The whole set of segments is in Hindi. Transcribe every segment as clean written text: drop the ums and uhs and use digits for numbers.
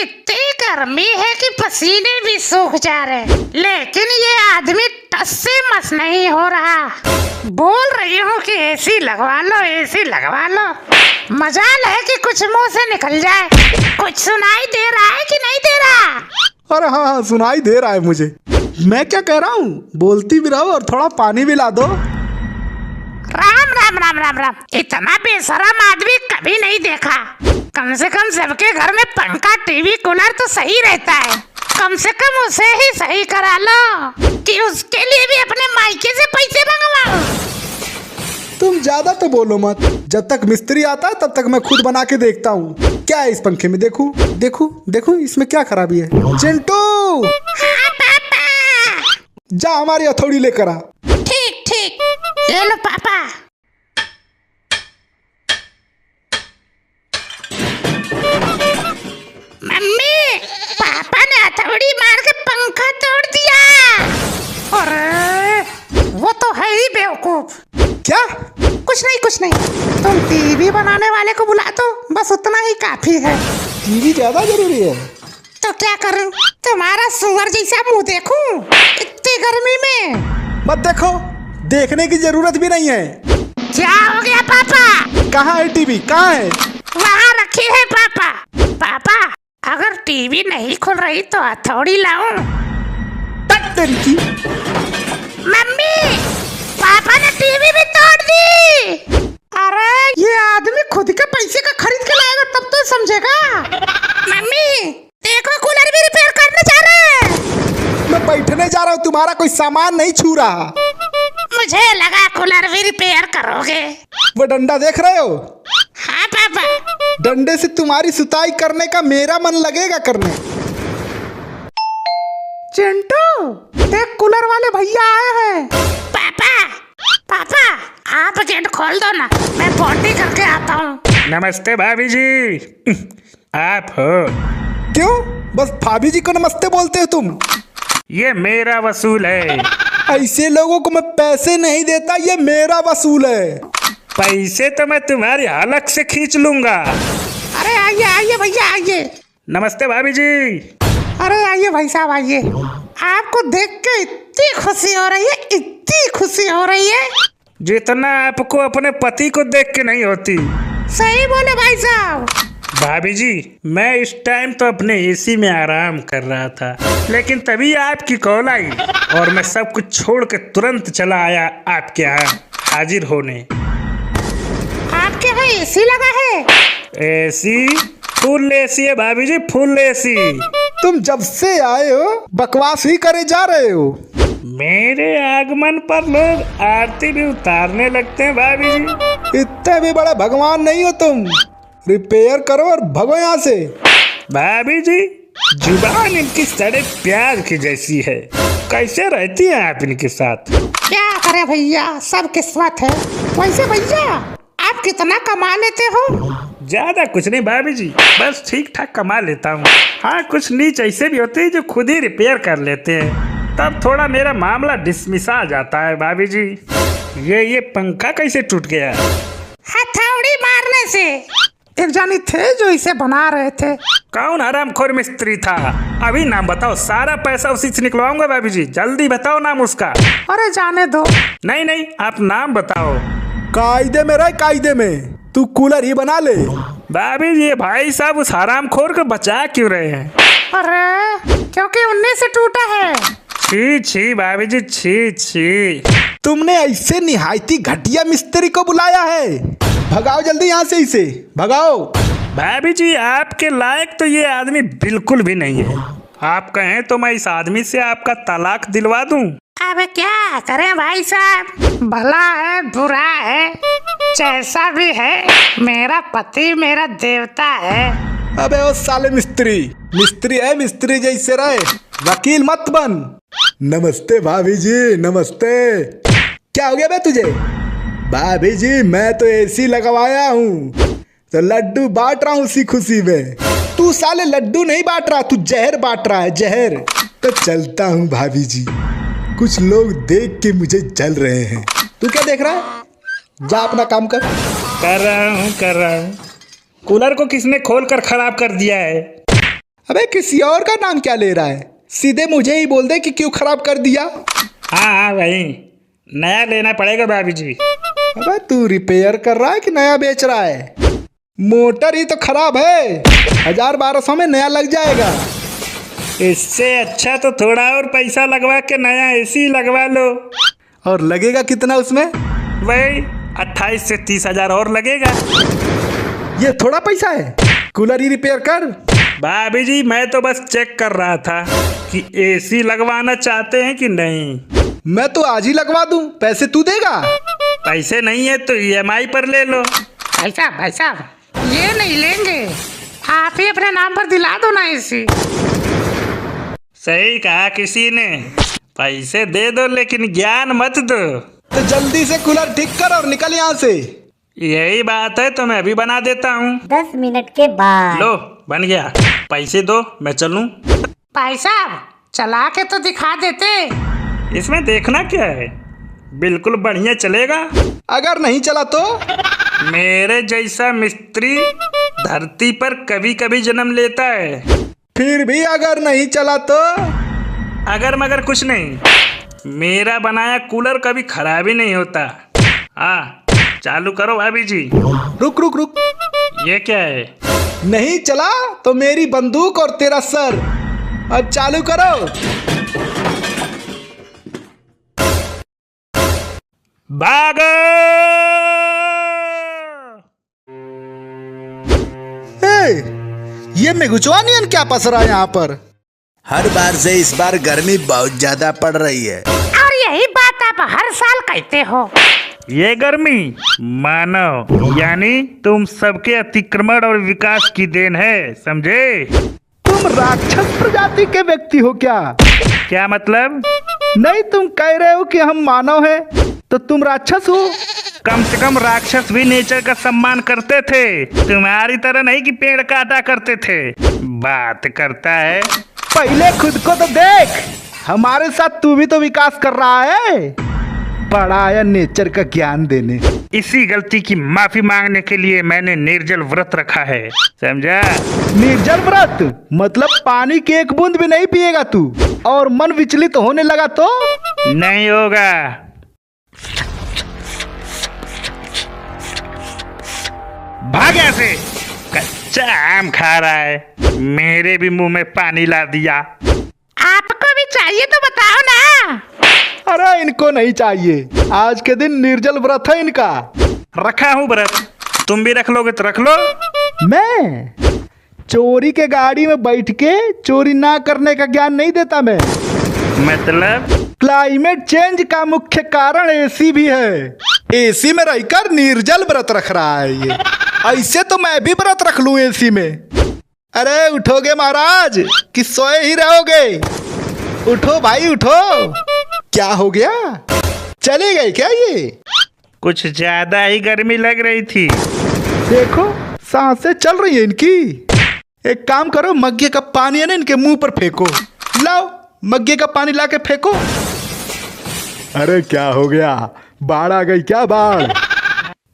इतनी गर्मी है कि पसीने भी सूख जा रहे, लेकिन ये आदमी टस से मस नहीं हो रहा। बोल रही हूँ कि एसी लगवा लो, एसी लगवा लो। मजाल है कि कुछ मुंह से निकल जाए। कुछ सुनाई दे रहा है कि नहीं दे रहा? अरे हाँ, सुनाई दे रहा है मुझे। मैं क्या कह रहा हूँ, बोलती भी रहो और थोड़ा पानी भी ला दो। राम राम राम राम राम, इतना बेशरम आदमी कभी नहीं देखा। कम से कम सबके घर में पंखा, टीवी, कूलर तो सही रहता है। कम से कम उसे ही सही करा लो कि उसके लिए भी अपने मायके से पैसे मंगवाओ। तुम ज्यादा तो बोलो मत। जब तक मिस्त्री आता है तब तक मैं खुद बना के देखता हूँ क्या है इस पंखे में। देखूं देखूं देखूं इसमें क्या खराबी है। चिंटू, हाँ पापा। जा हमारी हथौड़ी लेकर आ। ठीक ठीक, ये लो पापा। मम्मी, पापा ने हथौड़ी मार के पंखा तोड़ दिया। अरे वो तो है ही बेवकूफ। क्या? कुछ नहीं कुछ नहीं, तुम टीवी बनाने वाले को बुला दो, बस उतना ही काफी है। टीवी ज्यादा जरूरी है तो क्या करूं, तुम्हारा सुअर जैसा मुंह देखूं इतनी गर्मी में? मत देखो, देखने की जरूरत भी नहीं है। क्या हो गया पापा? कहाँ है टीवी, कहाँ है? वहाँ रखी है पापा। पापा, अगर टीवी नहीं खुल रही तो हथौड़ी लाऊं? तेरी की। मम्मी, पापा ने टीवी भी तोड़ दी। अरे ये आदमी खुद के पैसे का खरीद के लाएगा तब तो समझेगा। मम्मी देखो, कूलर भी रिपेयर करने जा रहे हैं। मैं बैठने जा रहा हूँ, तुम्हारा कोई सामान नहीं छू रहा। मुझे लगा कूलर भी रिपेयर करोगे। वो डंडा देख रहे हो? हाँ पापा। डंडे से तुम्हारी सुताई करने का मेरा मन लगेगा करने। चिंटू, देख कूलर वाले भैया आए हैं। पापा पापा, आप गेट खोल दो ना, मैं पॉटी करके आता हूँ। नमस्ते भाभी जी। आप हो? क्यों बस भाभी जी को नमस्ते बोलते हो तुम? ये मेरा वसूल है। ऐसे लोगों को मैं पैसे नहीं देता, ये मेरा वसूल है। पैसे तो मैं तुम्हारी हलक से खींच लूंगा। अरे आइए आइए भैया आइए। नमस्ते भाभी जी। अरे आइए भाई साहब आइए। आपको देख के इतनी खुशी हो रही है, इतनी खुशी हो रही है जितना आपको अपने पति को देख के नहीं होती। सही बोले भाई साहब। भाभी जी, मैं इस टाइम तो अपने एसी में आराम कर रहा था, लेकिन तभी आपकी कॉल आई और मैं सब कुछ छोड़ के तुरंत चला आया आपके यहाँ हाजिर होने। आपके यहाँ एसी लगा है? एसी? फुल एसी है भाभी जी, फुल एसी। तुम जब से आए हो बकवास ही करे जा रहे हो। मेरे आगमन पर लोग आरती भी उतारने लगते हैं भाभी जी। इतने भी बड़ा भगवान नहीं हो तुम। रिपेयर करो और भगो यहाँ से। भाभी जी, जुबान इनकी सड़े प्याज की जैसी है। कैसे रहती हैं आप इनके साथ? क्या करे भैया, सब किस्मत है। वैसे भैया आप कितना कमा लेते हो? ज्यादा कुछ नहीं भाभी जी, बस ठीक ठाक कमा लेता हूँ। हाँ, कुछ नीच ऐसे भी होते हैं जो खुद ही रिपेयर कर लेते हैं, तब थोड़ा मेरा मामला डिसमिस आ जाता है भाभी जी। ये पंखा कैसे टूट गया? हथौड़ी मारने से। एक जानी थे जो इसे बना रहे थे। कौन हरामखोर मिस्त्री था? अभी नाम बताओ, सारा पैसा उसी से निकलवाऊंगा भाभी जी। जल्दी बताओ नाम उसका। अरे जाने दो। नहीं नहीं, आप नाम बताओ। कायदे में रह, कायदे में। तू कूलर ही बना ले। भाभी जी, भाई साहब उस हरामखोर को बचा क्यों रहे हैं? अरे क्योंकि उन्हीं से टूटा है। छी छी भाभी जी, छी छी। तुमने ऐसे निहायती घटिया मिस्त्री को बुलाया है। भगाओ जल्दी यहाँ से, इसे भगाओ। भाभी जी, आपके लायक तो ये आदमी बिल्कुल भी नहीं है। आप कहें तो मैं इस आदमी से आपका तलाक दिलवा दूं। अब क्या करें भाई साहब, भला है बुरा है, जैसा भी है, मेरा पति मेरा देवता है। अबे ओ साले मिस्त्री, मिस्त्री है मिस्त्री जैसे रहे, वकील मत बन। नमस्ते भाभी जी, नमस्ते। क्या हो गया बे तुझे? भाभी जी, मैं तो एसी लगवाया हूँ तो लड्डू बांट रहा हूँ उसी खुशी में। तू साले लड्डू नहीं बांट रहा, तू जहर बांट रहा है, जहर। तो चलता हूँ भाभी जी, कुछ लोग देख के मुझे जल रहे हैं। तू क्या देख रहा है? जा अपना काम कर। कर रहा हूँ। कूलर को किसने खोल कर खराब कर दिया है? अबे किसी और का नाम क्या ले रहा है? सीधे मुझे ही बोल दे कि क्यों खराब कर दिया। हाँ हाँ भाई, नया लेना पड़ेगा भाभी जी। अबे तू रिपेयर कर रहा है कि नया बेच रहा है? मोटर ही तो खराब है, 1000-1200 में नया लग जाएगा। इससे अच्छा तो थोड़ा और पैसा लगवा के नया एसी लगवा लो। और लगेगा कितना उसमें? वही 28 से 30 हजार और लगेगा। ये थोड़ा पैसा है, कूलर ही रिपेयर कर। भाभी जी मैं तो बस चेक कर रहा था कि एसी लगवाना चाहते हैं कि नहीं। मैं तो आज ही लगवा दूं, पैसे तू देगा? पैसे नहीं है तो ईएमआई पर ले लो। भाई साहब ये नहीं लेंगे, आप ही अपने नाम पर दिला दो ना एसी। सही कहा किसी ने, पैसे दे दो लेकिन ज्ञान मत दो। तो जल्दी से कूलर ठीक कर और निकल यहाँ से। यही बात है तो मैं अभी बना देता हूँ। 10 मिनट के बाद। लो बन गया, पैसे दो मैं चलूँ। भाई साहब चला के तो दिखा देते। इसमें देखना क्या है, बिल्कुल बढ़िया चलेगा। अगर नहीं चला तो? मेरे जैसा मिस्त्री धरती पर कभी कभी जन्म लेता है। फिर भी अगर नहीं चला तो? अगर मगर कुछ नहीं, मेरा बनाया कूलर कभी खराब ही नहीं होता। हाँ चालू करो भाभी जी। रुक रुक रुक, ये क्या है? नहीं चला तो मेरी बंदूक और तेरा सर। अब चालू करो। भागो! ये मेघुचवानियन क्या पसरा यहाँ पर? हर बार से इस बार गर्मी बहुत ज्यादा पड़ रही है। और यही बात आप हर साल कहते हो। ये गर्मी मानव यानी तुम सबके अतिक्रमण और विकास की देन है, समझे? तुम राक्षस प्रजाति के व्यक्ति हो क्या? क्या मतलब? नहीं, तुम कह रहे हो कि हम मानव हैं, तो तुम राक्षस हो। कम से कम राक्षस भी नेचर का सम्मान करते थे, तुम्हारी तरह नहीं कि पेड़ काटा करते थे। बात करता है। पहले खुद को तो देख, हमारे साथ तू भी तो विकास कर रहा है। बड़ा आया नेचर का ज्ञान देने। इसी गलती की माफी मांगने के लिए मैंने निर्जल व्रत रखा है, समझा? निर्जल व्रत मतलब पानी की एक बूंद भी नहीं पिएगा तू, और मन विचलित होने लगा तो? नहीं होगा। भाग यहाँ से, कच्चा आम खा रहा है, मेरे भी मुंह में पानी ला दिया। आपको भी चाहिए तो बताओ ना। अरे इनको नहीं चाहिए, आज के दिन निर्जल व्रत है इनका। रखा हूँ व्रत, तुम भी रख लोगे तो रख लो। मैं चोरी के गाड़ी में बैठ के चोरी ना करने का ज्ञान नहीं देता मैं। मतलब? क्लाइमेट चेंज का मुख्य कारण एसी भी है। एसी में रहकर निर्जल व्रत रख रहा है ये। ऐसे तो मैं भी व्रत रख लूं एसी में। अरे उठोगे महाराज कि सोए ही रहोगे? उठो भाई उठो। क्या हो गया, चले गए क्या ये? कुछ ज्यादा ही गर्मी लग रही थी। देखो सांसें चल रही है इनकी। एक काम करो, मग्गे का पानी है ना इनके मुंह पर फेंको। लाओ मग्गे का पानी लाके फेंको। अरे क्या हो गया, बाढ़ आ गई क्या?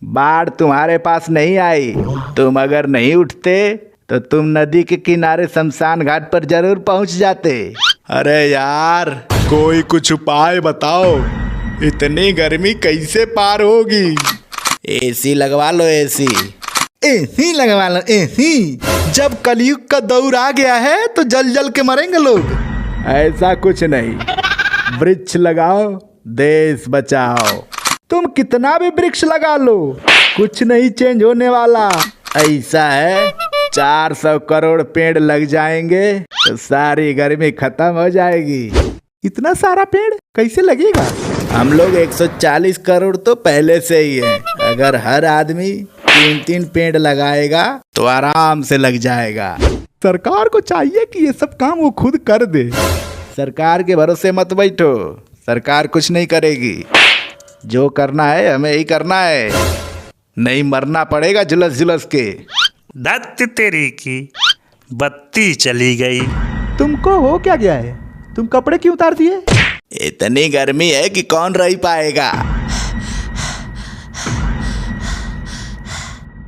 बाढ़ तुम्हारे पास नहीं आई। तुम अगर नहीं उठते तो तुम नदी के किनारे शमशान घाट पर जरूर पहुंच जाते। अरे यार कोई कुछ उपाय बताओ, इतनी गर्मी कैसे पार होगी? एसी लगवा लो, एसी। एसी लगवा लो, एसी। जब कलयुग का दौर आ गया है तो जल जल के मरेंगे लोग। ऐसा कुछ नहीं, वृक्ष लगाओ, देश बचाओ। तुम कितना भी वृक्ष लगा लो, कुछ नहीं चेंज होने वाला। ऐसा है 400 करोड़ पेड़ लग जाएंगे तो सारी गर्मी खत्म हो जाएगी। इतना सारा पेड़ कैसे लगेगा? हम लोग 140 करोड़ तो पहले से ही है। अगर हर आदमी 3-3 पेड़ लगाएगा तो आराम से लग जाएगा। सरकार को चाहिए कि ये सब काम वो खुद कर दे। सरकार के भरोसे मत बैठो, सरकार कुछ नहीं करेगी। जो करना है हमें ही करना है, नहीं मरना पड़ेगा झुलस झुलस के। दत्त तेरी की बत्ती चली गई। तुमको हो क्या गया है? तुम कपड़े क्यों उतार दिए? इतनी गर्मी है कि कौन रह पाएगा।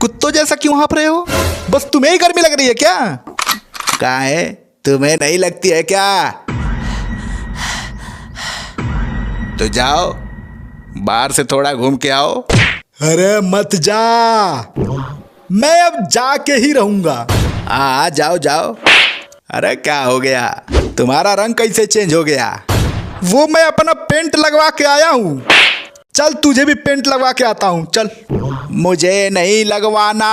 कुत्तों जैसा क्यों हाँफ रहे हो? बस तुम्हें ही गर्मी लग रही है क्या? कहाँ है? तुम्हें नहीं लगती है क्या? तो जाओ बाहर से थोड़ा घूम के आओ। अरे मत जा, मैं अब जाके ही रहूंगा। हाँ जाओ जाओ। अरे क्या हो गया? तुम्हारा रंग कैसे चेंज हो गया? वो मैं अपना पेंट लगवा के आया हूँ। चल तुझे भी पेंट लगवा के आता हूँ, चल। मुझे नहीं लगवाना।